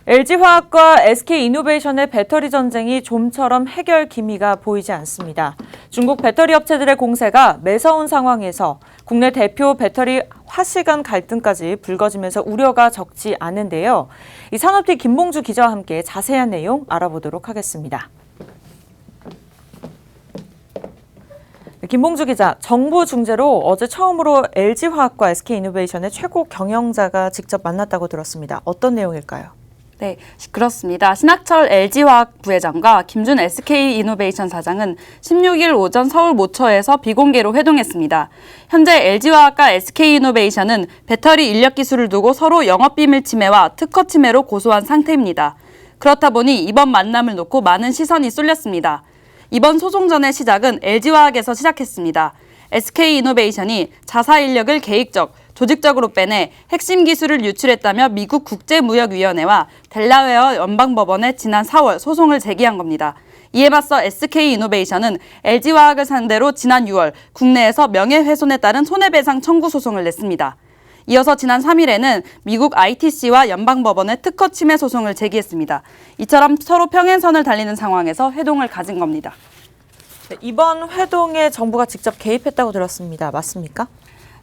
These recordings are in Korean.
LG화학과 SK이노베이션의 배터리 전쟁이 좀처럼 해결 기미가 보이지 않습니다. 중국 배터리 업체들의 공세가 매서운 상황에서 국내 대표 배터리 화시간 갈등까지 불거지면서 우려가 적지 않은데요. 이 산업티 김봉주 기자와 함께 자세한 내용 알아보도록 하겠습니다. 김봉주 기자, 정부 중재로 어제 처음으로 LG화학과 SK이노베이션의 최고 경영자가 직접 만났다고 들었습니다. 어떤 내용일까요? 네, 그렇습니다. 신학철 LG화학 부회장과 김준 SK이노베이션 사장은 16일 오전 서울 모처에서 비공개로 회동했습니다. 현재 LG화학과 SK이노베이션은 배터리 인력 기술을 두고 서로 영업비밀 침해와 특허 침해로 고소한 상태입니다. 그렇다 보니 이번 만남을 놓고 많은 시선이 쏠렸습니다. 이번 소송전의 시작은 LG화학에서 시작했습니다. SK이노베이션이 자사 인력을 계획적, 조직적으로 빼내 핵심 기술을 유출했다며 미국 국제무역위원회와 델라웨어 연방법원에 지난 4월 소송을 제기한 겁니다. 이에 맞서 SK이노베이션은 LG화학을 상대로 지난 6월 국내에서 명예훼손에 따른 손해배상 청구 소송을 냈습니다. 이어서 지난 3일에는 미국 ITC와 연방법원에 특허 침해 소송을 제기했습니다. 이처럼 서로 평행선을 달리는 상황에서 회동을 가진 겁니다. 이번 회동에 정부가 직접 개입했다고 들었습니다. 맞습니까?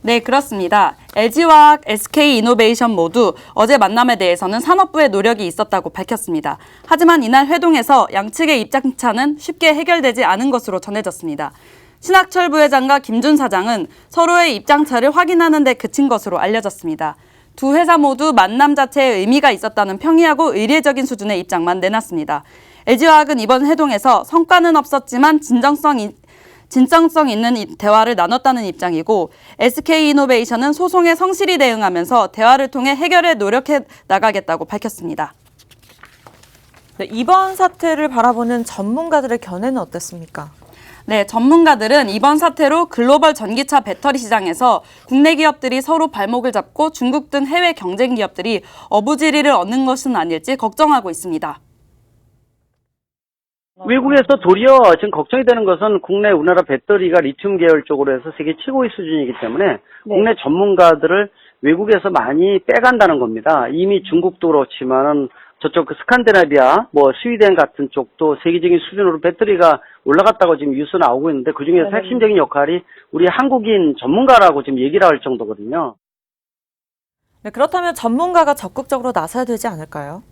네, 그렇습니다. LG화학, SK이노베이션 모두 어제 만남에 대해서는 산업부의 노력이 있었다고 밝혔습니다. 하지만 이날 회동에서 양측의 입장차는 쉽게 해결되지 않은 것으로 전해졌습니다. 신학철 부회장과 김준 사장은 서로의 입장차를 확인하는 데 그친 것으로 알려졌습니다. 두 회사 모두 만남 자체에 의미가 있었다는 평이하고 의례적인 수준의 입장만 내놨습니다. LG화학은 이번 회동에서 성과는 없었지만 진정성 있는 대화를 나눴다는 입장이고 SK이노베이션은 소송에 성실히 대응하면서 대화를 통해 해결에 노력해 나가겠다고 밝혔습니다. 네, 이번 사태를 바라보는 전문가들의 견해는 어땠습니까? 네, 전문가들은 이번 사태로 글로벌 전기차 배터리 시장에서 국내 기업들이 서로 발목을 잡고 중국 등 해외 경쟁 기업들이 어부지리를 얻는 것은 아닐지 걱정하고 있습니다. 외국에서 도리어 지금 걱정이 되는 것은 국내 우리나라 배터리가 리튬 계열 쪽으로 해서 세계 최고의 수준이기 때문에 국내 전문가들을 외국에서 많이 빼간다는 겁니다. 이미 중국도 그렇지만은 저쪽 그 스칸디나비아, 스위덴 같은 쪽도 세계적인 수준으로 배터리가 올라갔다고 지금 뉴스 나오고 있는데 그 중에서 핵심적인 역할이 우리 한국인 전문가라고 지금 얘기를 할 정도거든요. 네, 그렇다면 전문가가 적극적으로 나서야 되지 않을까요?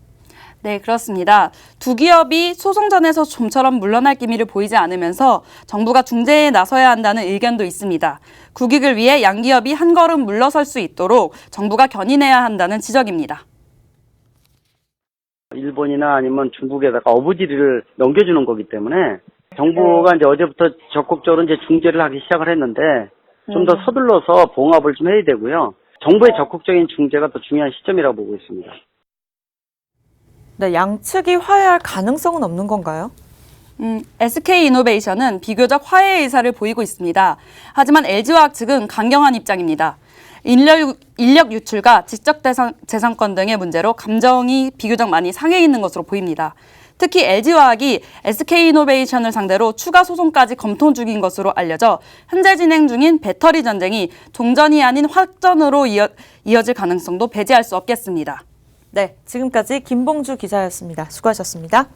네, 그렇습니다. 두 기업이 소송전에서 좀처럼 물러날 기미를 보이지 않으면서 정부가 중재에 나서야 한다는 의견도 있습니다. 국익을 위해 양 기업이 한 걸음 물러설 수 있도록 정부가 견인해야 한다는 지적입니다. 일본이나 아니면 중국에다가 어부지리를 넘겨주는 거기 때문에 정부가 이제 어제부터 적극적으로 이제 중재를 하기 시작을 했는데 좀 더 서둘러서 봉합을 좀 해야 되고요. 정부의 적극적인 중재가 더 중요한 시점이라고 보고 있습니다. 네, 양측이 화해할 가능성은 없는 건가요? SK이노베이션은 비교적 화해 의사를 보이고 있습니다. 하지만 LG화학 측은 강경한 입장입니다. 인력 유출과 지적재산권 등의 문제로 감정이 비교적 많이 상해 있는 것으로 보입니다. 특히 LG화학이 SK이노베이션을 상대로 추가 소송까지 검토 중인 것으로 알려져 현재 진행 중인 배터리 전쟁이 종전이 아닌 확전으로 이어질 가능성도 배제할 수 없겠습니다. 네, 지금까지 김봉주 기자였습니다. 수고하셨습니다.